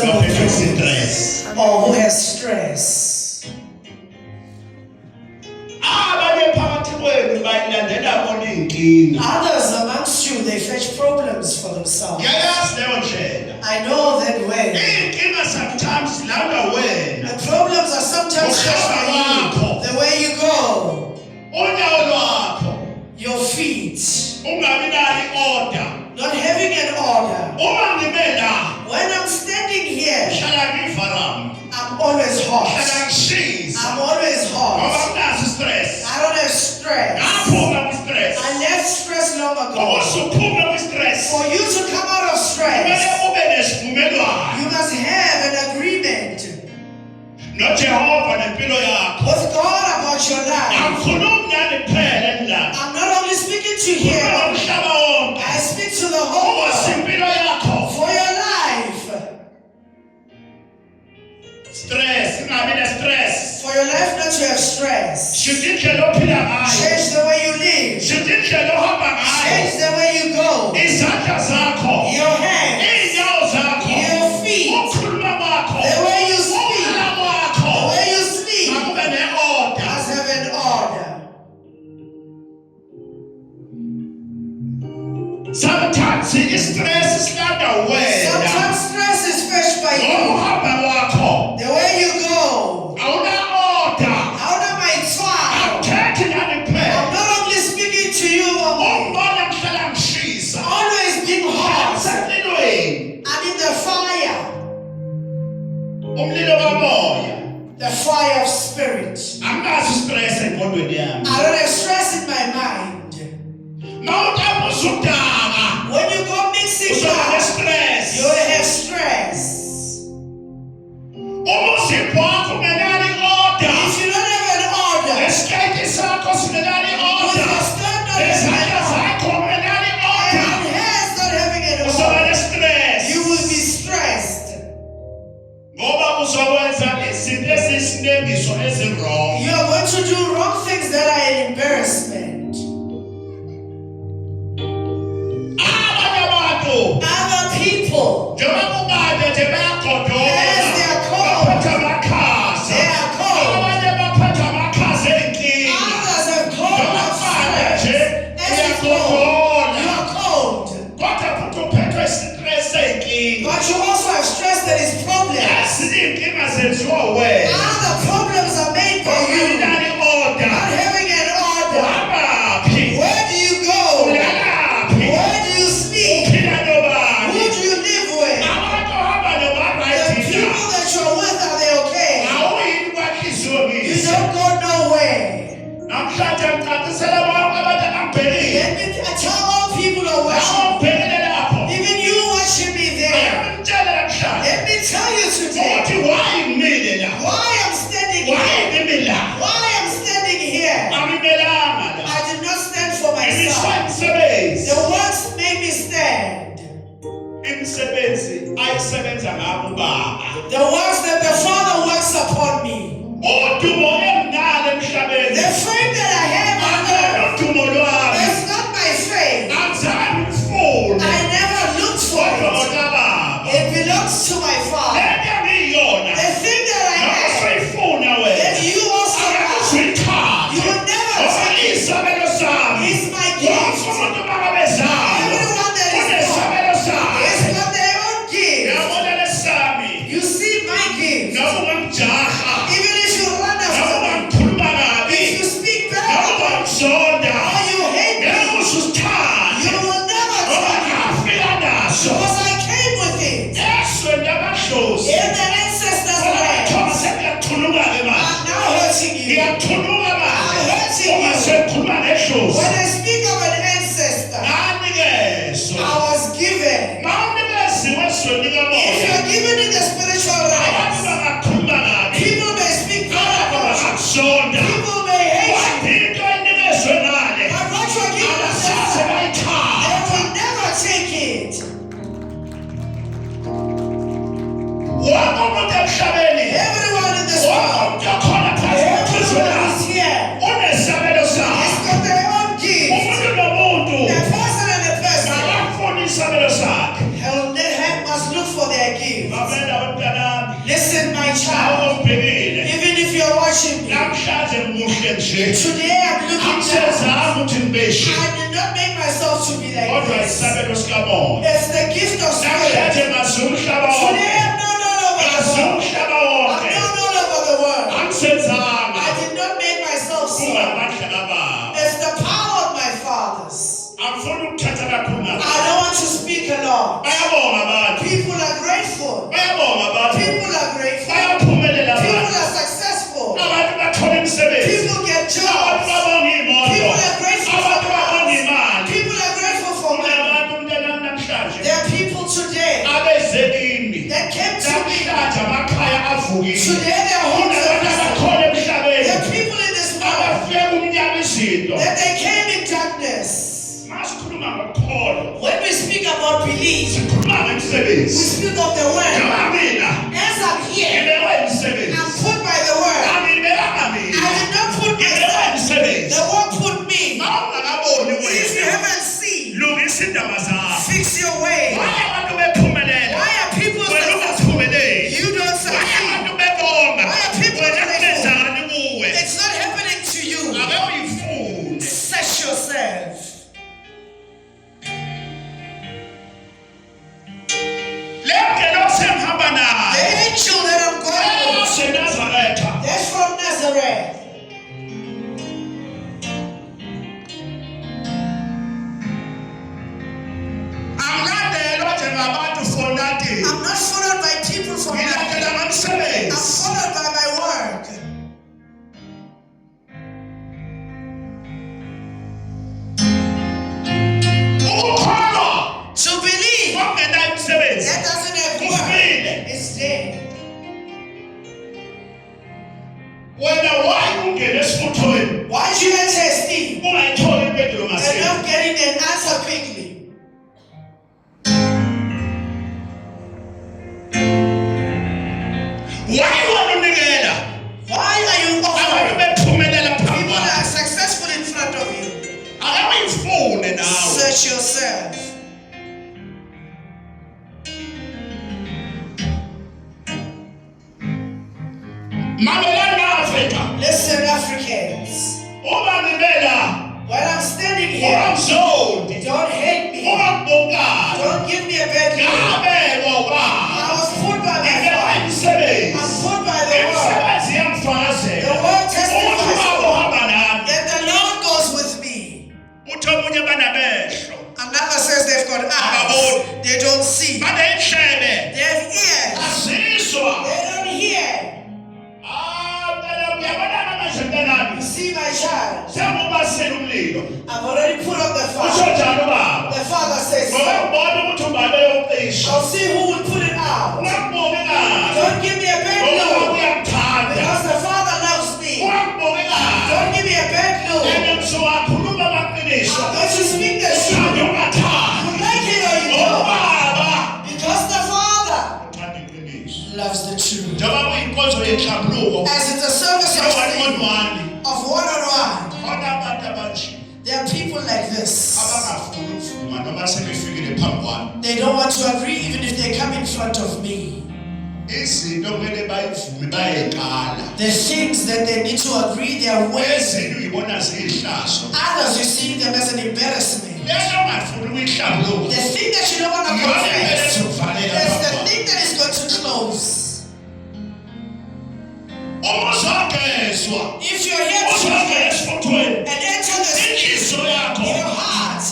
person with stress. or who has stress. Others amongst you, they fetch problems for themselves. I know that way. The problems are sometimes just by you, the way you go, your feet, not having an order. When I'm standing here, I'm always hot. I'm always hot. I don't have stress. I left stress long ago. For you to come out of stress, you must have an agreement with God about your life. I'm not only speaking to him, I speak to the whole world for your life. For your life not to have stress. Change the way you live. Change the way you go. Your hands, your feet, the way you speak, the way you sleep must have an order. Sometimes stress is fetched by you. The way you go. Out of my trial. I'm not only speaking to you, always being hot. I'm in the fire. The fire of spirit. I don't have stress in my mind. When you go mixing up, you will have stress. If you don't have an order, with your stand not and hands not having an order, you will be stressed. You are going to do wrong things that are an embarrassment. Other people, as they are called, they are called. Others have called of stress. As you call, you are called. But you also have stress that is problems. Other problems are made by you. Not having an order. Where do you go? Where do you sleep? Who do you live with? The people that you're with, are they okay? You don't go nowhere. Let me tell all people to watch. Even you watching me there. Let me tell you today why I'm standing here. Why I'm standing here. I did not stand for myself. The works made me stand. The works that the Father works upon me. The fame that I have on earth is not my fame. I never looked for it. It belongs to my Father. The thing that I have, that you also have, you will never take it. It's my gift. Everyone that is born has got their own gift. You see my gift. Even if you run after me, if you speak bad about me, or you hate me, you will never take it. Because I came with it. In the ancestors' land, I'm now hurting you. I'm hurting you. When I speak of an ancestor, I was given. If you're given in the spiritual realm, people may speak bad about you. People may hate you. But what you're given to them, they will never take it. Everyone in this world, everyone is here. He's got their own gift. The person and the person must look for their gift. Listen, my child. Even if you're watching me, today I'm looking down. I did not make myself to be like this. It's the gift of spirit. Today I'm not all over the world. I'm not all over the world. I did not make myself so. It's the power of my fathers. I don't want to speak a lot. People are grateful. People are grateful. People are successful. People get jobs. People are grateful for jobs. People are grateful for money. There are people today that came to me. Today their homes are visible. There are people in this world that they came in darkness. When we speak about belief, we speak of the word. As I'm here, I'm put by the word. I did not put myself. The word put me. If you haven't seen, fix your way. Why are people successful? You don't succeed. Why are people successful? It's not happening to you. Search yourself. The angel that I'm going with, that's from Nazareth. I'm not followed by people from nothing. I'm followed by my work. To believe that doesn't have work, it's dead. Why do you enter esteem and not getting an answer quickly? Why are you offering? People are successful in front of you. Search yourself. Listen, Africans. When I'm standing here, don't hate me. Don't give me a bad name. I was put by my father. I'm put by the word. The word testifies that the Lord goes with me. Another says they've got eyes. They don't see. They have ears. They don't hear. You see, my child, I've already put up the fire. The father says so. I'll see who will put it out. Don't give me a bad look, because the father loves me. Don't give me a bad look. I'm going to speak the truth. You like it or you don't. Because the father loves the truth. As it's a service of one-on-one, there are people like this. They don't want to agree even if they come in front of me. The things that they need to agree, they are ways. Others, you see them as an embarrassment. The thing that you don't want to confess is the thing that is going to close. If you're here today and enter the spirit in your heart,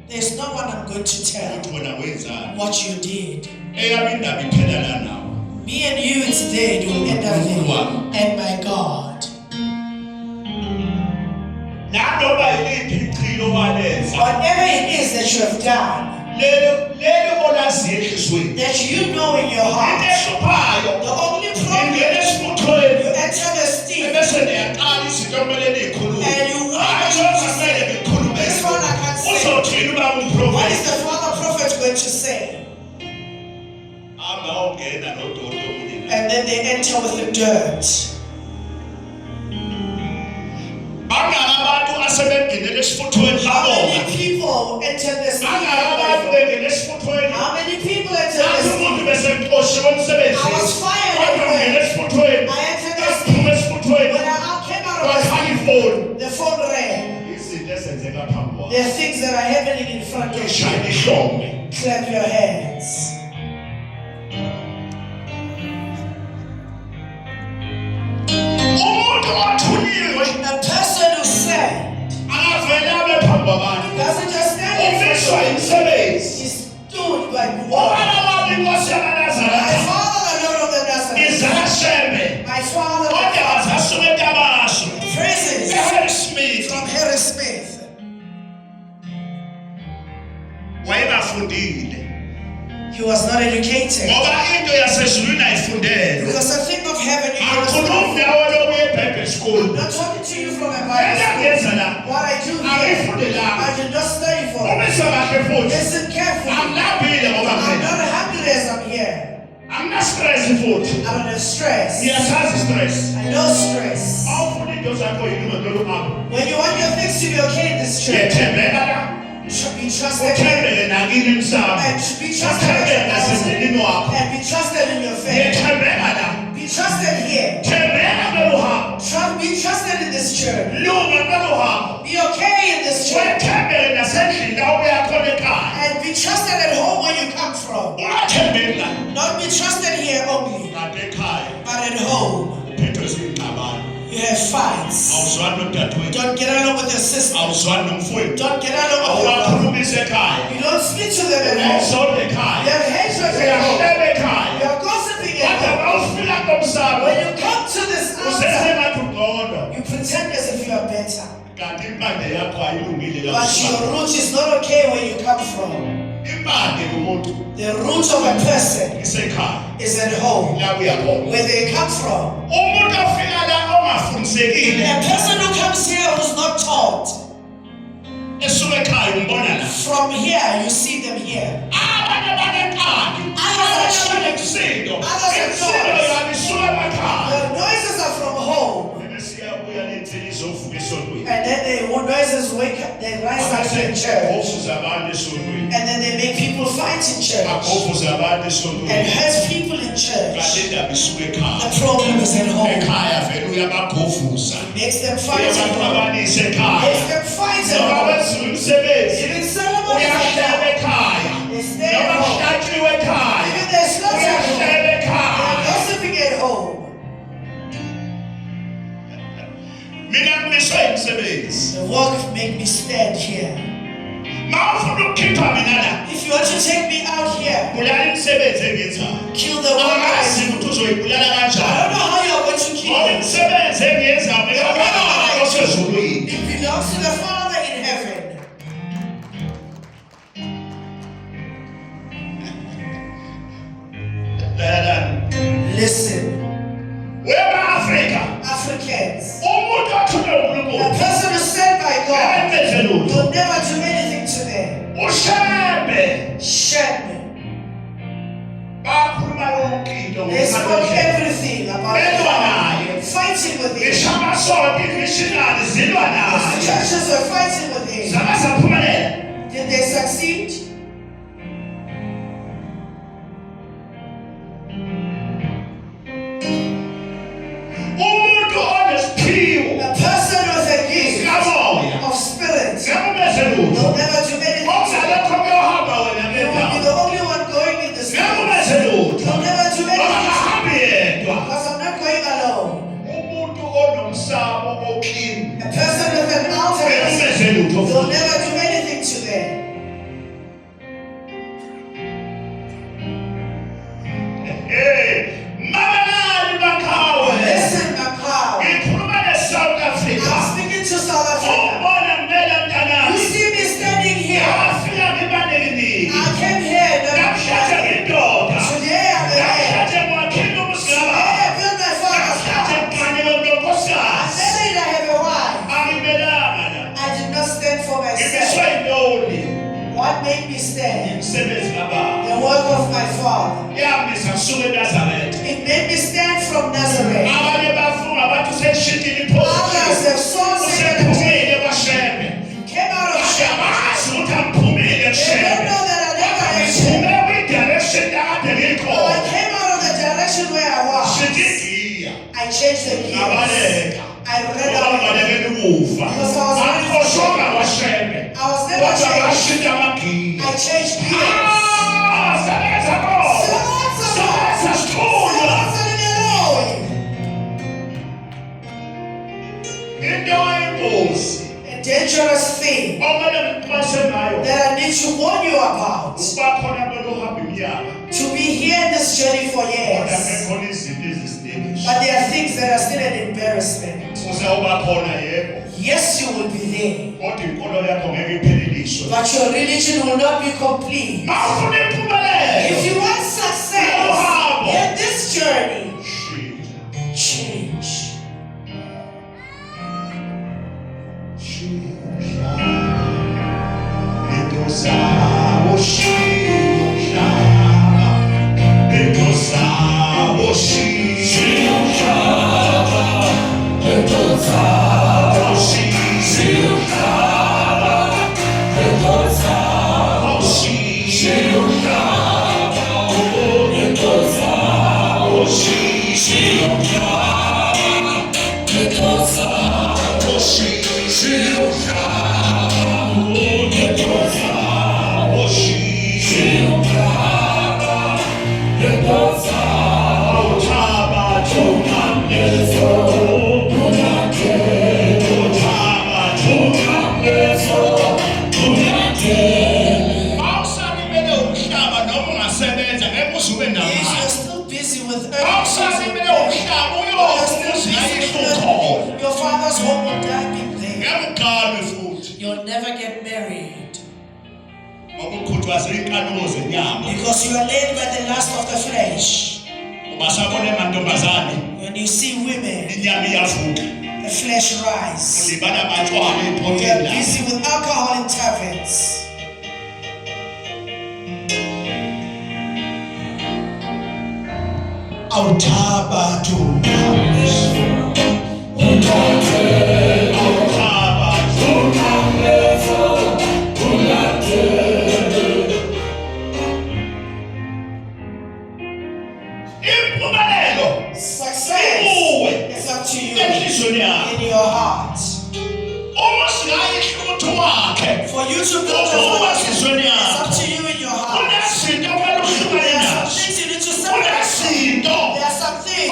there's no one I'm going to tell what you did. Me and you today will end up there. And my God, whatever it is that you have done, that you know in your heart, the only problem, you enter the steam and you want to say, this one I can't say. What is the father prophet going to say? And then they enter with the dirt. How many people enter this? How many people your hands. A person who said doesn't just stand in front of you. He stood by the wall. My father, the Lord of the Nazareth. My father, praises from Harry Smith. He was not educated. Because the thing of heaven, I'm not talking to you from a Bible school. What I do here, I did not study for it. Listen carefully. I'm not happy as I'm here. I'm not stressed. I don't have stress. Yes, stress. I know stress. When you want your things to be okay in this church, be trusted and be trusted in your faith. Be trusted here. Be trusted in this church. Be okay in this church. And be trusted at home where you come from. Not be trusted here only, but at home. You have fights. Don't get along with your sister. Don't get along with your brother. You don't speak to them at home. You have hatred at home. You are gossiping at home. When you come to this altar, you pretend as if you are better. But your root is not okay where you come from. The root of a person is at home, where they come from. A person who comes here who's not taught, from here you see them here. The noises are from home. And then the noises wake up, they rise up in church. And then they make people fight in church. And hurt people in church. The problem is at home. It makes them fight at home. It makes them fight at home. Even ceremonies like that. They stay at home. Even their sluts at home. They are gossiping at home. The work make me stand here. If you want to take me out here, kill the work I do. I don't know how you are going to kill me. It belongs to the Father in heaven. Listen. Africans. A person who is sent by God will never do anything to them. Shame. They spoke everything about God, fighting with him. The churches were fighting with him. Did they succeed? A person with a gift of spirit will never do anything to them. They will be the only one going in the spirit. They'll never do anything because I'm not going alone. A person with an altar will never do anything to them. Listen, Macau. I'm speaking to South Africa. You see me standing here. I came here. Today I'm here. Today I built my father's house. I married, I have a wife. I did not stand for myself. What made me stand? The work of my father. It made me stand from Nazareth. Others have so said came out of shame. They don't know that I never had shame. I came out of the direction where I was. I changed the gears. I read out because I was ready for shame. I was never changed. I changed gears. Yes, you will be there. But your religion will not be complete. If you want success in this journey, change. Your father's home will die there. You'll never get married. Because you are led by the lust of the flesh. When you see women, the flesh rise. They are busy with alcohol in taverns. Success is up to you in your heart. For you to build a fortune, it's up to you in your heart. There are some things you need to separate. There are some things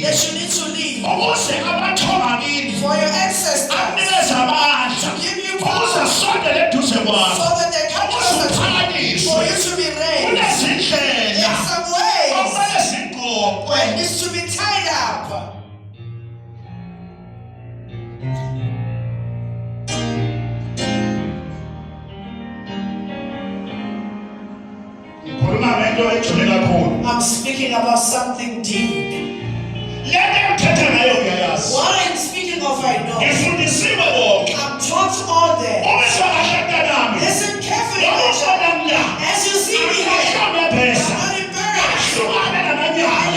that you need to leave for your ancestors to give you power so that they come closer to you, for you to be raised. There are some ways where it needs to be tied up. I'm speaking about something deep. What I'm speaking of, I know. I'm taught all that. Listen carefully. As you see me here, I'm not embarrassed. I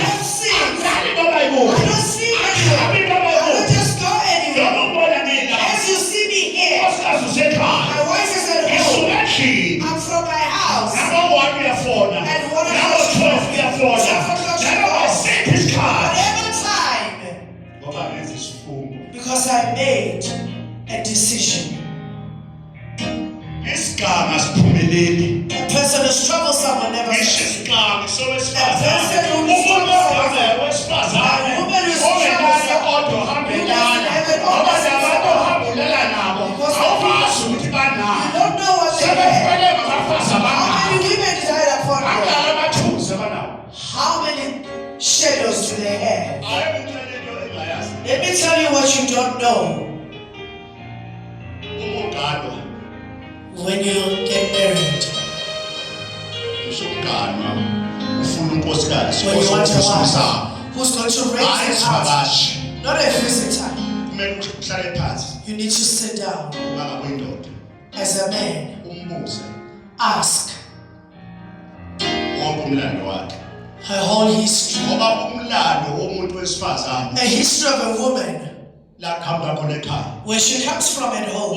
don't see. I don't see anywhere. I don't just go anywhere. As you see me here, my wife is at home. I'm from my house. And what I was 12 years old. Whatever time. Because I made a decision. A person who's troublesome will never succeed. A person who is troublesome, a woman who is troublesome, who doesn't have an you don't know what they have. How many women died upon them? How many shadows do they have? Let me tell you what you don't know. When you get married, when you want a wife who's going to raise your house, not a visitor, you need to sit down as a man. Ask her whole history. A history of a woman, where she comes from at home.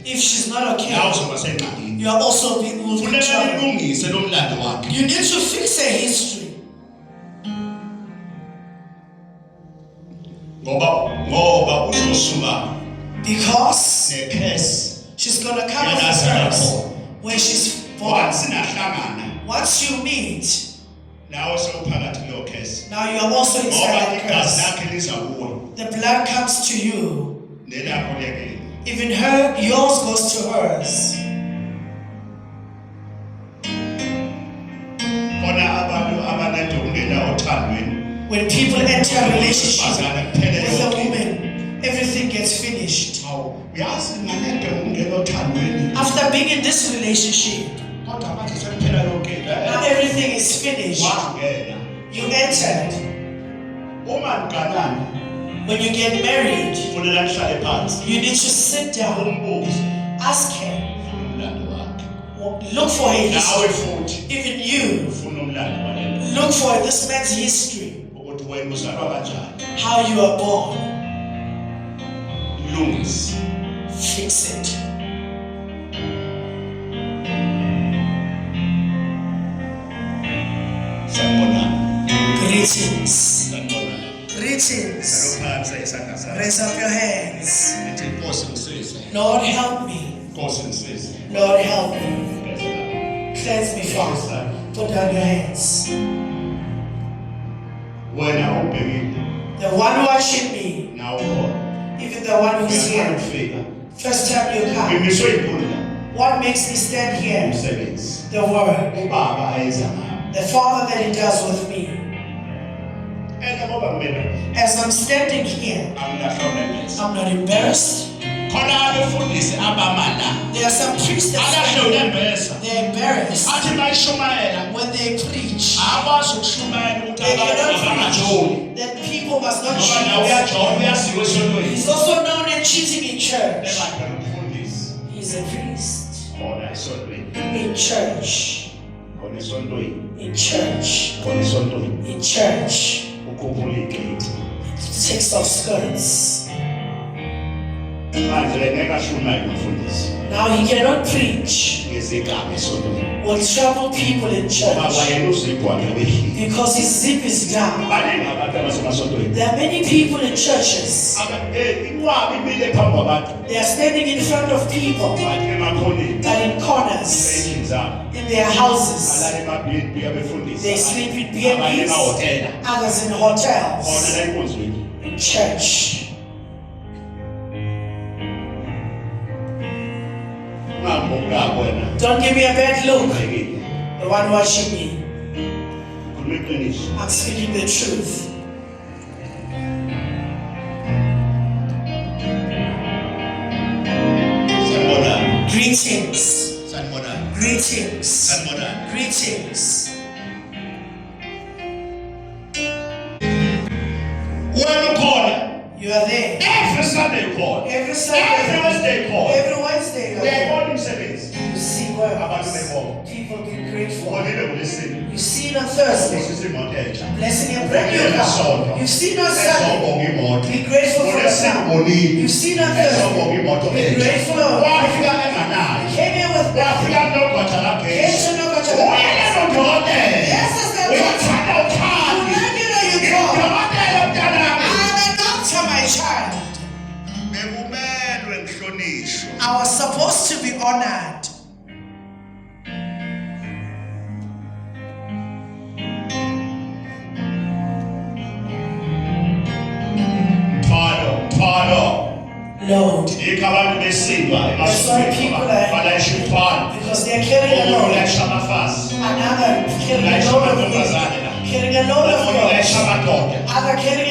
If she's not okay, you are also being moved in trouble. You need to fix her history. Because she's going to come with a curse where she's born. Once you meet, now you are also inside that curse. The blood comes to you. Even yours goes to hers. When people enter a relationship with a woman, After being in this relationship, now everything is finished. You entered. When you get married, you need to sit down, ask him, look for his history. Even you, look for this man's history, how you are born. Fix it. Greetings. Greetings. Raise up your hands. Lord, help me. Lord, help me. Cleanse me, Father. Put down your hands. The one watching me, even the one who's here, first time you come, what makes me stand here? The word. The Father that He does with me. As I'm standing here, I'm not embarrassed. There are some priests that they're embarrassed when they preach. They cannot preach that people must not cheat. He's also known as cheating in church. He's a priest in church. In church. In church. Takes off skirts. Now he cannot preach or trouble people in church because his zip is down. There are many people in churches. They are standing in front of people, but in corners, in their houses. They sleep in B&Bs, others in hotels, in church. Don't give me a bad look. The one watching me, I'm speaking the truth. Greetings. Greetings. Greetings. You are there. Every Sunday call. Every Sunday. Every Wednesday call. Every Wednesday. We are morning service. You see where people be grateful. You see on Thursday. Blessing and brand new car. You see on Sunday. Be grateful for the car. You see on Thursday. Be grateful. You came here with nothing. Came to know what you're doing. Yes, it's the Lord. You call. My child, I was supposed to be honored. Lord, that's why people are, because they're carrying a load. Another carrying a load of me. Carrying a load of God. Other carrying